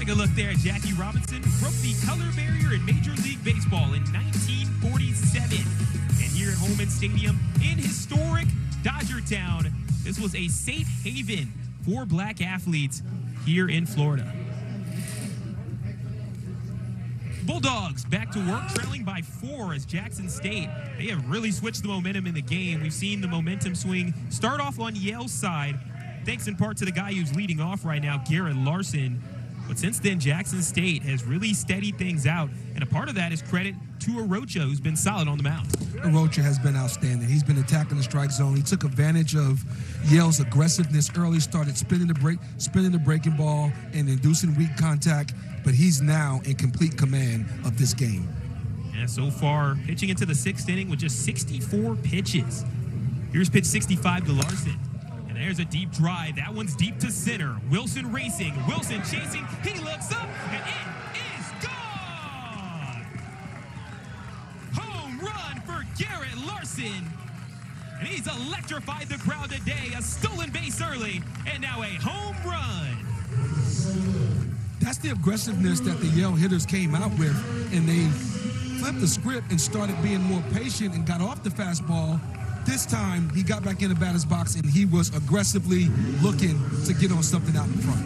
Take a look there. Jackie Robinson broke the color barrier in Major League Baseball in 1947. And here at Holman Stadium in historic Dodgertown, this was a safe haven for black athletes here in Florida. Bulldogs back to work, trailing by 4 as Jackson State. They have really switched the momentum in the game. We've seen the momentum swing start off on Yale's side, thanks in part to the guy who's leading off right now, Garrett Larson. But since then, Jackson State has really steadied things out, and a part of that is credit to Arocha, who's been solid on the mound. Arocha has been outstanding. He's been attacking the strike zone. He took advantage of Yale's aggressiveness early, started spinning the breaking ball and inducing weak contact, but he's now in complete command of this game. Yeah, so far, pitching into the 6th inning with just 64 pitches. Here's pitch 65 to Larson. And there's a deep drive. That one's deep to center. Wilson racing. Wilson chasing. He looks up, and it is gone! Home run for Garrett Larson. And he's electrified the crowd today. A stolen base early, and now a home run. That's the aggressiveness that the Yale hitters came out with, and they flipped the script and started being more patient and got off the fastball. This time, he got back in the batter's box, and he was aggressively looking to get on something out in front.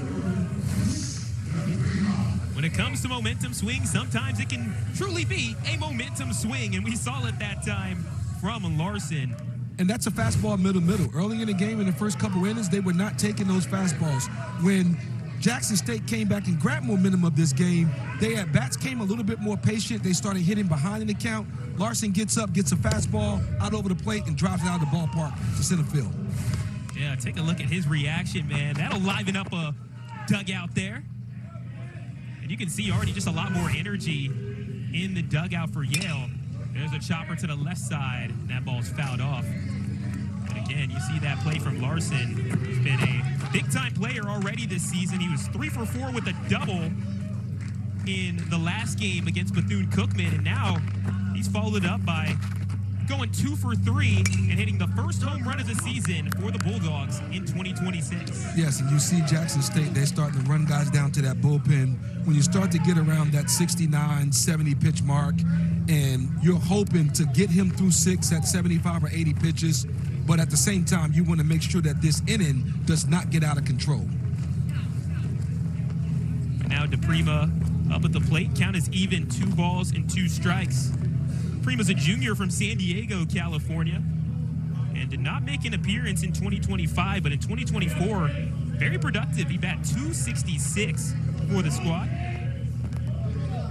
When it comes to momentum swing, sometimes it can truly be a momentum swing, and we saw it that time from Larson. And that's a fastball middle. Early in the game, in the first couple innings, they were not taking those fastballs. When Jackson State came back and grabbed momentum of this game, they at bats came a little bit more patient. They started hitting behind in the count. Larson gets up, gets a fastball out over the plate, and drives it out of the ballpark to center field. Yeah, take a look at his reaction, man. That'll liven up a dugout there. And you can see already just a lot more energy in the dugout for Yale. There's a chopper to the left side, and that ball's fouled off. But again, you see that play from Larson. He's been a big-time player already this season. He was 3 for 4 with a double in the last game against Bethune-Cookman, and now he's followed up by going 2 for 3 and hitting the first home run of the season for the Bulldogs in 2026. Yes, and you see Jackson State, they're starting to run guys down to that bullpen. When you start to get around that 69, 70 pitch mark, and you're hoping to get him through 6 at 75 or 80 pitches, but at the same time, you want to make sure that this inning does not get out of control. Now DePrima up at the plate. Count is even, 2 balls and 2 strikes. Prima's a junior from San Diego, California, and did not make an appearance in 2025, but in 2024, very productive. He bat .266 for the squad.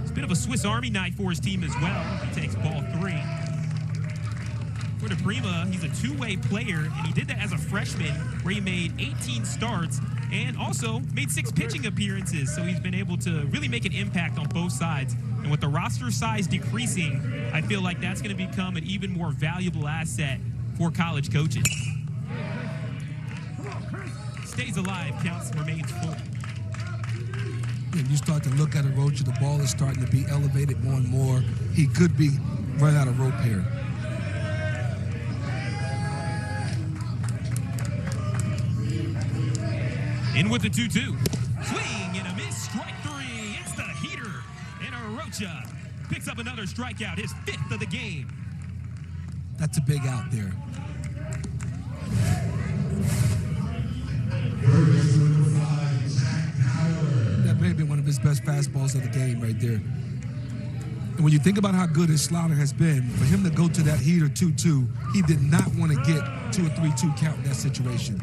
It's a bit of a Swiss Army knife for his team as well. He takes ball 3. For DePrima, he's a 2-way player, and he did that as a freshman where he made 18 starts and also made 6 pitching appearances. So he's been able to really make an impact on both sides. And with the roster size decreasing, I feel like that's going to become an even more valuable asset for college coaches. Stays alive, counts, remains full. And you start to look at Arocha, the ball is starting to be elevated more and more. He could be running out of rope here. In with the 2-2. Swing and a miss. Strike 3. It's the heater. And Arocha picks up another strikeout, his 5th of the game. That's a big out there. That may be one of his best fastballs of the game right there. And when you think about how good his slider has been, for him to go to that heater 2-2, he did not want to get to a 3-2 count in that situation.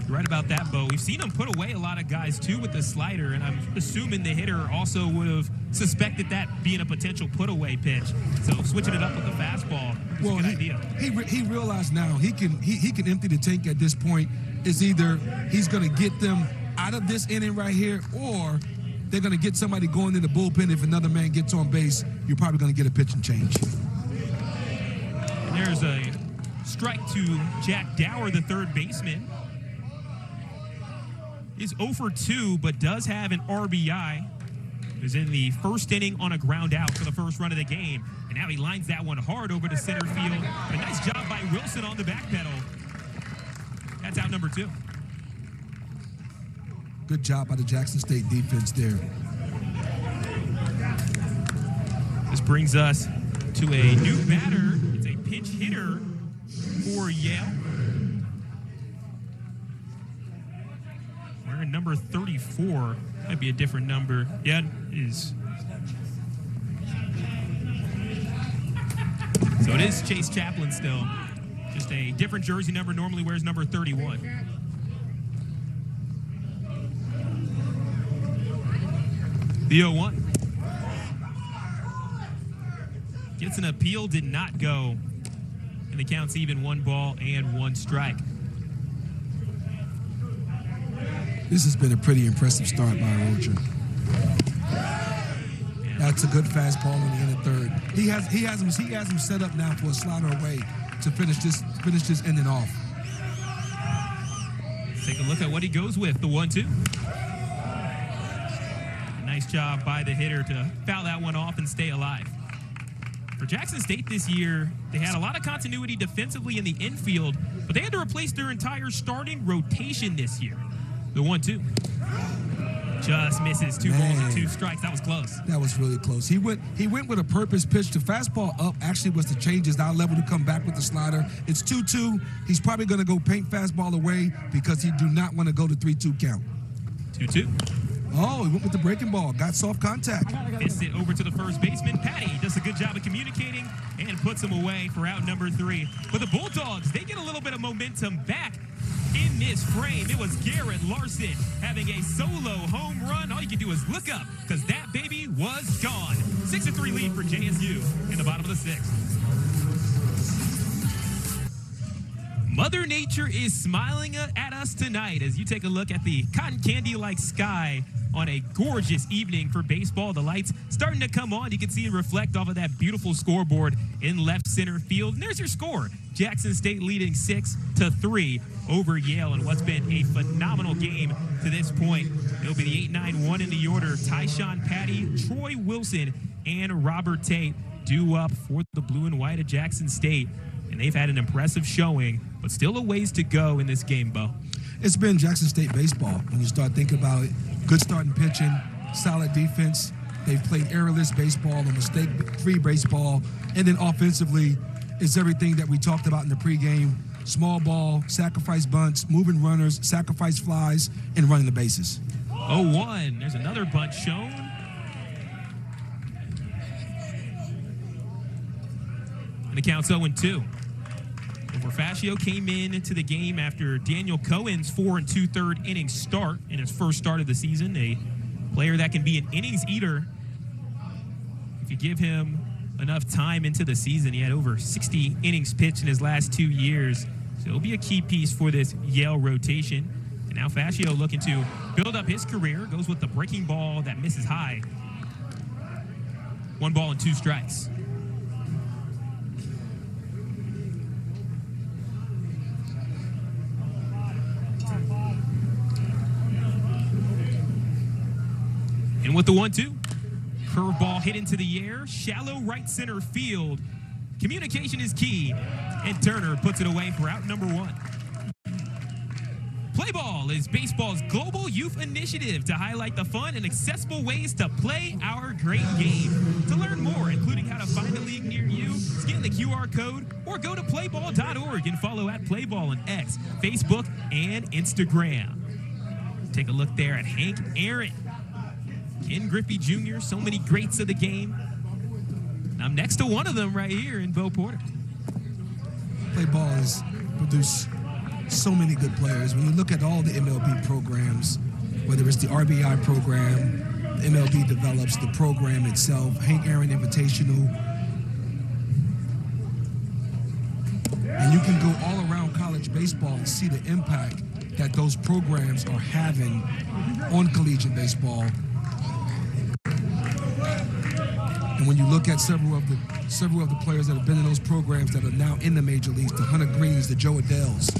You're right about that, Bo. We've seen him put away a lot of guys, too, with the slider, and I'm assuming the hitter also would have suspected that being a potential put-away pitch. So switching it up with the fastball is a good idea. He realized now he can empty the tank at this point. Is either he's going to get them out of this inning right here, or they're going to get somebody going in the bullpen. If another man gets on base, you're probably going to get a pitch and change. And there's a strike to Jack Dower, the third baseman. He's 0 for 2, but does have an RBI. He was in the first inning on a ground out for the first run of the game. And now he lines that one hard over to center field. A nice job by Wilson on the back pedal. That's out number 2. Good job by the Jackson State defense there. This brings us to a new batter. It's a pinch hitter for Yale. Wearing number 34. Might be a different number. Yeah, it is. So it is Chase Chaplin still. Just a different jersey number. Normally wears number 31. The 0-1. Gets an appeal, did not go. And the count's even, 1 ball and 1 strike. This has been a pretty impressive start by Roger. That's a good fastball in the inning third. He has him set up now for a slider away to finish this inning off. Take a look at what he goes with, the 1-2. Nice job by the hitter to foul that one off and stay alive. For Jackson State this year, they had a lot of continuity defensively in the infield, but they had to replace their entire starting rotation this year. The 1-2. Just misses. 2 balls and 2 strikes. That was close. That was really close. He went with a purpose pitch. The fastball up actually was to change his eye level to come back with the slider. It's 2-2. He's probably going to go paint fastball away because he do not want to go to 3-2 count. 2-2. Oh, he went with the breaking ball. Got soft contact. Hits it over to the first baseman. Patty does a good job of communicating and puts him away for out number 3. But the Bulldogs, they get a little bit of momentum back in this frame. It was Garrett Larson having a solo home run. All you can do is look up because that baby was gone. 6-3 lead for JSU in the bottom of the 6th. Mother Nature is smiling at us tonight as you take a look at the cotton candy-like sky on a gorgeous evening for baseball. The lights starting to come on. You can see it reflect off of that beautiful scoreboard in left center field. And there's your score. Jackson State leading 6-3 over Yale in what's been a phenomenal game to this point. It'll be the 8-9-1 in the order. Tyshawn Patty, Troy Wilson, and Robert Tate due up for the blue and white of Jackson State. And they've had an impressive showing, but still a ways to go in this game, Bo. It's been Jackson State baseball when you start thinking about it. Good starting pitching, solid defense. They've played errorless baseball, a mistake-free baseball. And then offensively, it's everything that we talked about in the pregame. Small ball, sacrifice bunts, moving runners, sacrifice flies, and running the bases. 0-1. There's another bunt shown. And the count's 0-2. Fascio came into the game after Daniel Cohen's 4 2/3 inning start in his first start of the season. A player that can be an innings eater if you give him enough time into the season. He had over 60 innings pitched in his last 2 years. So it'll be a key piece for this Yale rotation. And now Fascio looking to build up his career. Goes with the breaking ball that misses high. 1 ball and 2 strikes. And with the 1-2, curveball hit into the air, shallow right center field. Communication is key, and Turner puts it away for out number 1. Play Ball is baseball's global youth initiative to highlight the fun and accessible ways to play our great game. To learn more, including how to find a league near you, scan the QR code or go to playball.org and follow at Playball on X, Facebook, and Instagram. Take a look there at Hank Aaron, Ken Griffey Jr., so many greats of the game. I'm next to one of them right here in Bo Porter. Play Ball has produced so many good players. When you look at all the MLB programs, whether it's the RBI program, the MLB develops the program itself, Hank Aaron Invitational, and you can go all around college baseball and see the impact that those programs are having on collegiate baseball. And when you look at several of the players that have been in those programs that are now in the major leagues, the Hunter Greens, the Joe Adells.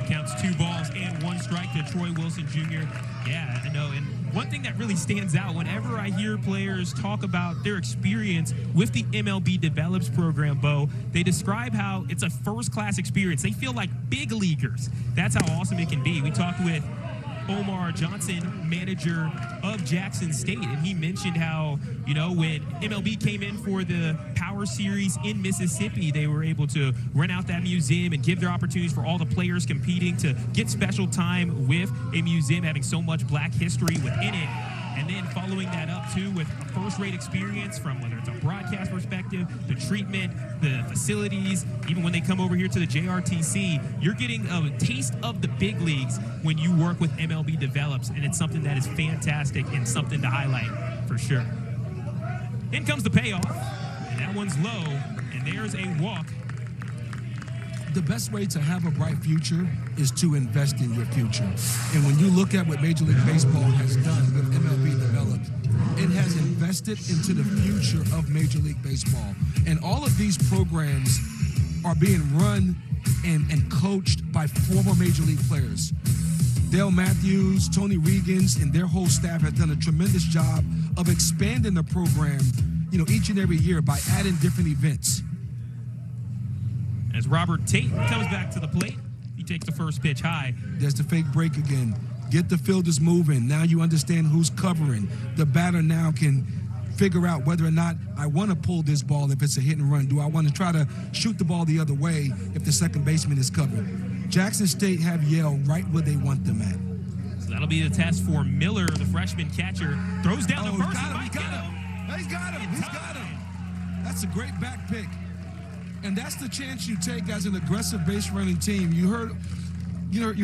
Counts 2 balls and 1 strike to Troy Wilson Jr. Yeah, I know. And one thing that really stands out whenever I hear players talk about their experience with the MLB Develops program, Bo, they describe how it's a first-class experience. They feel like big leaguers. That's how awesome it can be. We talked with Omar Johnson, manager of Jackson State, and he mentioned how, when MLB came in for the Power Series in Mississippi, they were able to rent out that museum and give their opportunities for all the players competing to get special time with a museum having so much Black history within it. And then following that up, too, with a first-rate experience from whether it's a broadcast perspective, the treatment, the facilities, even when they come over here to the JRTC, you're getting a taste of the big leagues when you work with MLB Develops, and it's something that is fantastic and something to highlight for sure. In comes the payoff, and that one's low, and there's a walk. The best way to have a bright future is to invest in your future. And when you look at what Major League Baseball has done with MLB Developed, it has invested into the future of Major League Baseball. And all of these programs are being run and coached by former Major League players. Dale Matthews, Tony Regans, and their whole staff have done a tremendous job of expanding the program, each and every year by adding different events. As Robert Tate comes back to the plate, he takes the first pitch high. There's the fake break again. Get the fielders moving. Now you understand who's covering. The batter now can figure out whether or not I want to pull this ball if it's a hit and run. Do I want to try to shoot the ball the other way if the second baseman is covered? Jackson State have Yale right where they want them at. So that'll be the test for Miller, the freshman catcher. Throws down the first. He's got him. That's a great back pick. And that's the chance you take as an aggressive base running team. You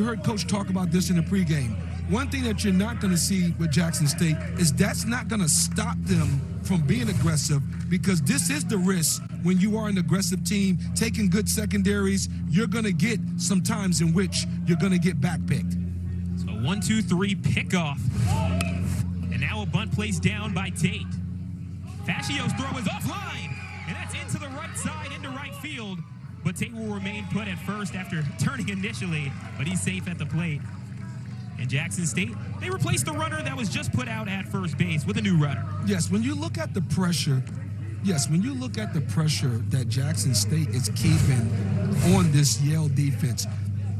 heard Coach talk about this in the pregame. One thing that you're not going to see with Jackson State is that's not going to stop them from being aggressive, because this is the risk when you are an aggressive team taking good secondaries. You're going to get some times in which you're going to get backpicked. So 1-2-3 pickoff. And now a bunt placed down by Tate. Fascio's throw is offline. And that's into the right side, into right field. But Tate will remain put at first after turning initially, but he's safe at the plate. And Jackson State, they replaced the runner that was just put out at first base with a new runner. Yes, when you look at the pressure, that Jackson State is keeping on this Yale defense,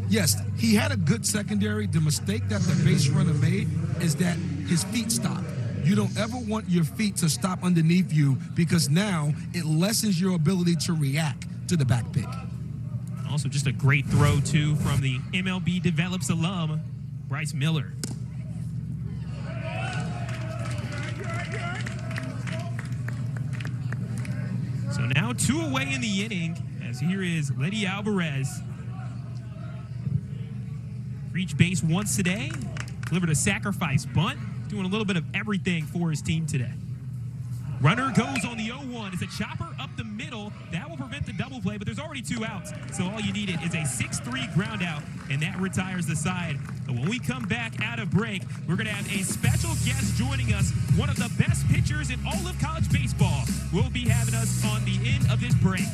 yes, he had a good secondary. The mistake that the base runner made is that his feet stopped. You don't ever want your feet to stop underneath you, because now it lessens your ability to react to the back pick. Also just a great throw, too, from the MLB Develops alum, Bryce Miller. So now 2 away in the inning, as here is Letty Alvarez. Reached base once today, delivered a sacrifice bunt, doing a little bit of everything for his team today. Runner goes on the 0-1. It's a chopper up the middle. That will prevent the double play, but there's already 2 outs. So all you needed is a 6-3 ground out, and that retires the side. But when we come back out of break, we're going to have a special guest joining us, one of the best pitchers in all of college baseball. Will be having us on the end of this break.